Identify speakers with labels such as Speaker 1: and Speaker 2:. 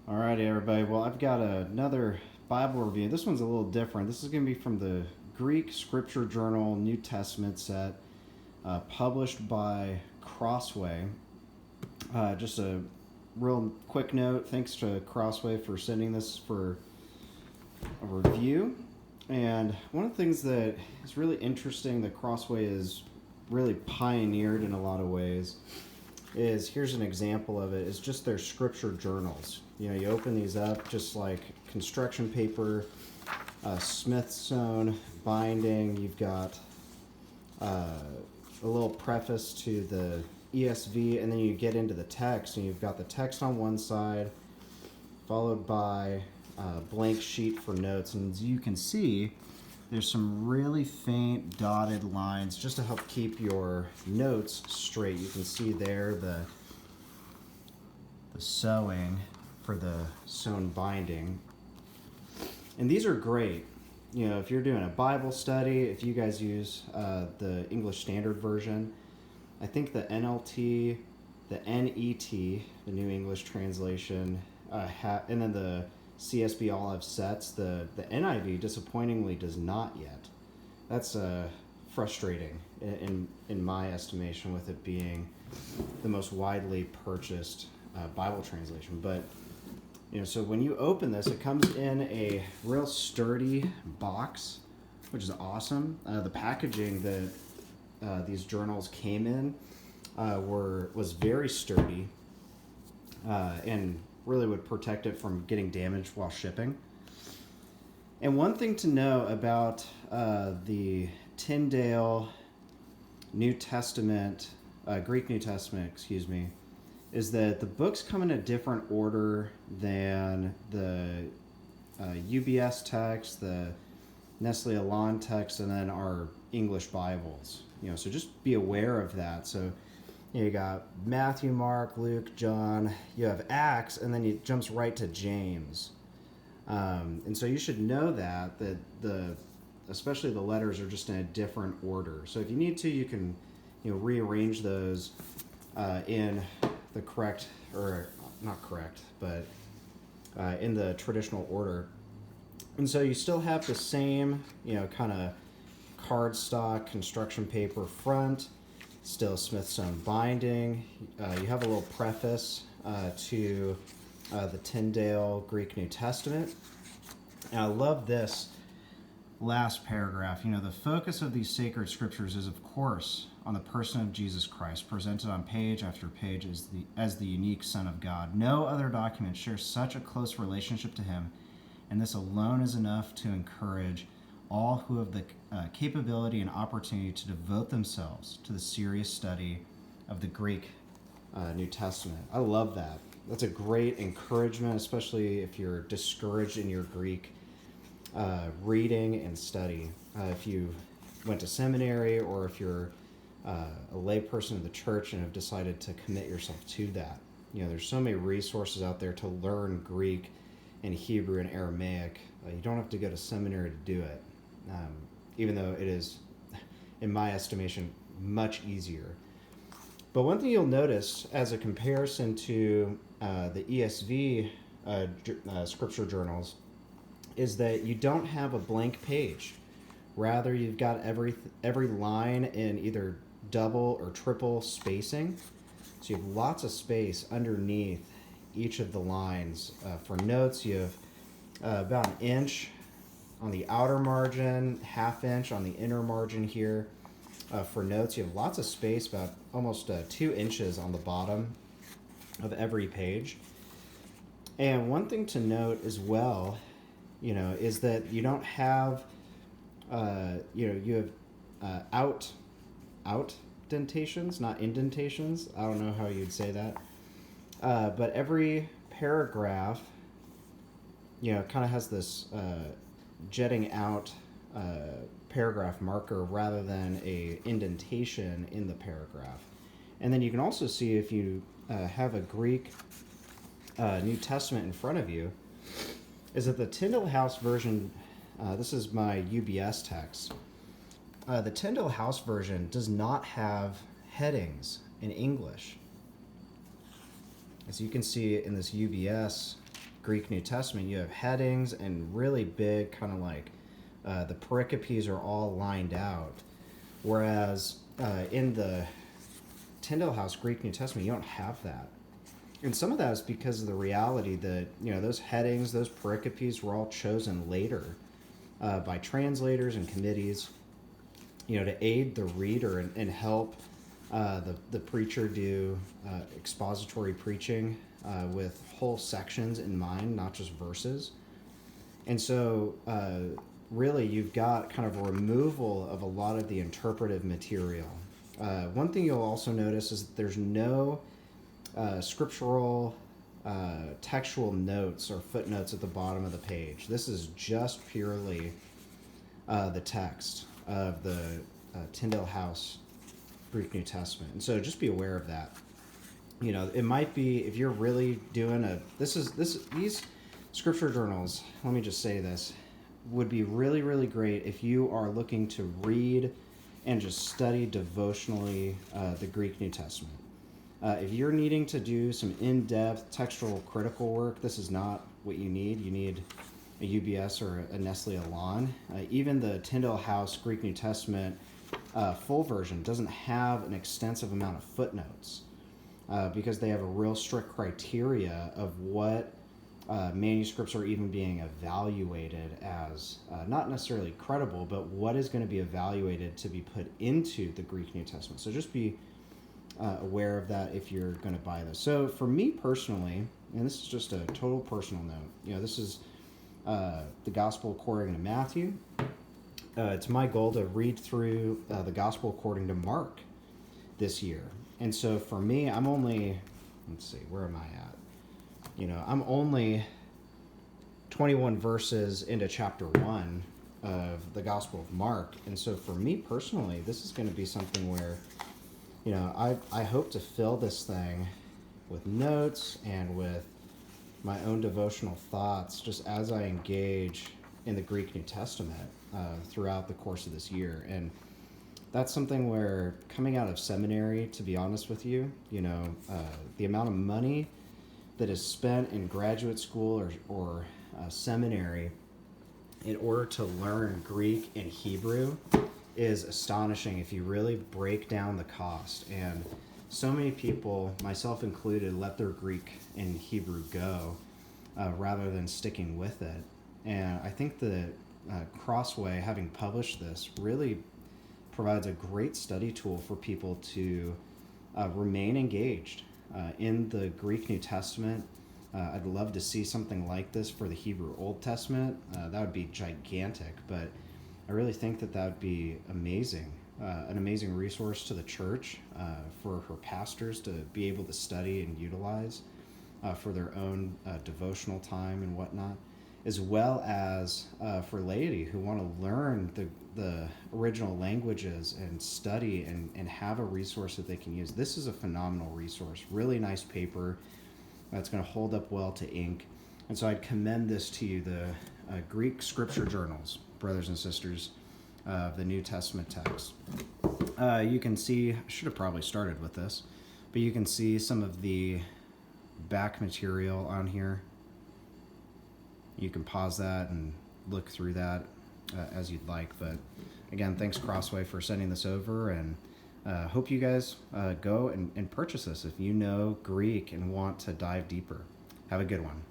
Speaker 1: Alrighty, everybody. Well, I've got another Bible review. This one's a little different. This is going to be from the Greek Scripture Journal New Testament set, published by Crossway. Just a real quick note. Thanks to Crossway for sending this for a review. And one of the things that is really interesting that Crossway has really pioneered in a lot of ways is, here's an example of it, is just their scripture journals. You know, you open these up just like construction paper, Smithsonian binding. You've got a little preface to the ESV, and then you get into the text, and you've got the text on one side, followed by a blank sheet for notes. And as you can see, there's some really faint dotted lines just to help keep your notes straight. You can see there the sewing for the sewn binding. And these are great. You know, if you're doing a Bible study, if you guys use the English Standard Version, I think the NLT, the NET, the New English Translation, and then the CSB all have sets. The NIV disappointingly does not yet. That's frustrating in my estimation, with it being the most widely purchased Bible translation. But you know, so when you open this, it comes in a real sturdy box, which is awesome. The packaging that these journals came in was very sturdy and really would protect it from getting damaged while shipping. And one thing to know about the Tyndale New Testament, Greek New Testament, is that the books come in a different order than the UBS text, the Nestle Aland text, and then our English Bibles. You know, so just be aware of that. So you got Matthew, Mark, Luke, John. You have Acts, and then it jumps right to James. And so you should know that especially the letters are just in a different order. So if you need to, you can rearrange those in the correct, or not correct, but in the traditional order. And so you still have the same, kind of cardstock construction paper front, still Smithsonian binding. You have a little preface to the Tyndale Greek New Testament. And I love this last paragraph. The focus of these sacred scriptures is, of course, on the person of Jesus Christ, presented on page after page as the unique Son of God. No other document shares such a close relationship to him, and this alone is enough to encourage all who have the capability and opportunity to devote themselves to the serious study of the Greek New Testament. I love that. That's a great encouragement, especially if you're discouraged in your Greek reading and study. If you went to seminary, or if you're a lay person of the church and have decided to commit yourself to that. There's so many resources out there to learn Greek and Hebrew and Aramaic. You don't have to go to seminary to do it, even though it is, in my estimation, much easier. But one thing you'll notice as a comparison to the ESV scripture journals is that you don't have a blank page. Rather, you've got every line in either double or triple spacing. So you have lots of space underneath each of the lines. For notes, you have about an inch on the outer margin, ½ inch on the inner margin here. For notes, you have lots of space, about almost 2 inches on the bottom of every page. And one thing to note as well, is that you don't have you have out dentations, not indentations. I don't know how you'd say that. But every paragraph, kind of has this jetting out paragraph marker rather than a indentation in the paragraph. And then you can also see, if you have a Greek New Testament in front of you, is that the Tyndale House version, this is my UBS text, the Tyndale House version does not have headings in English. As you can see in this UBS Greek New Testament, you have headings and really big kind of like the pericopes are all lined out. Whereas in the Tyndale House Greek New Testament, you don't have that. And some of that is because of the reality that, those headings, those pericopes were all chosen later by translators and committees, to aid the reader and help the preacher do expository preaching with whole sections in mind, not just verses. And so really you've got kind of a removal of a lot of the interpretive material. One thing you'll also notice is that there's no scriptural textual notes or footnotes at the bottom of the page. This is just purely the text of the Tyndale House Greek New Testament. And so just be aware of that. It might be, if you're really doing these scripture journals, let me just say this, would be really, really great if you are looking to read and just study devotionally the Greek New Testament. If you're needing to do some in-depth textual critical work, this is not what you need. You need a UBS or a Nestle Aland. Even the Tyndale House Greek New Testament full version doesn't have an extensive amount of footnotes because they have a real strict criteria of what manuscripts are even being evaluated as, not necessarily credible, but what is going to be evaluated to be put into the Greek New Testament. So just be aware of that if you're going to buy this. So for me personally, and this is just a total personal note, this is the Gospel according to Matthew. It's my goal to read through the Gospel according to Mark this year. And so for me, I'm only, let's see, where am I at? I'm only 21 verses into chapter 1 of the Gospel of Mark. And so for me personally, this is going to be something where, I hope to fill this thing with notes and with my own devotional thoughts just as I engage in the Greek New Testament throughout the course of this year. And that's something where, coming out of seminary, to be honest with you, the amount of money that is spent in graduate school or seminary in order to learn Greek and Hebrew is astonishing if you really break down the cost. And so many people, myself included, let their Greek and Hebrew go rather than sticking with it. And I think that Crossway, having published this, really provides a great study tool for people to remain engaged in the Greek New Testament. I'd love to see something like this for the Hebrew Old Testament. That would be gigantic, but I really think that would be amazing, an amazing resource to the church for her pastors to be able to study and utilize for their own devotional time and whatnot, as well as for laity who want to learn the original languages and study and have a resource that they can use. This is a phenomenal resource, really nice paper that's going to hold up well to ink. And so I'd commend this to you, the Greek Scripture Journals, brothers and sisters, of the New Testament text. You can see, I should have probably started with this, but you can see some of the back material on here. You can pause that and look through that as you'd like. But again, thanks Crossway for sending this over, and hope you guys go and purchase this if you know Greek and want to dive deeper. Have a good one.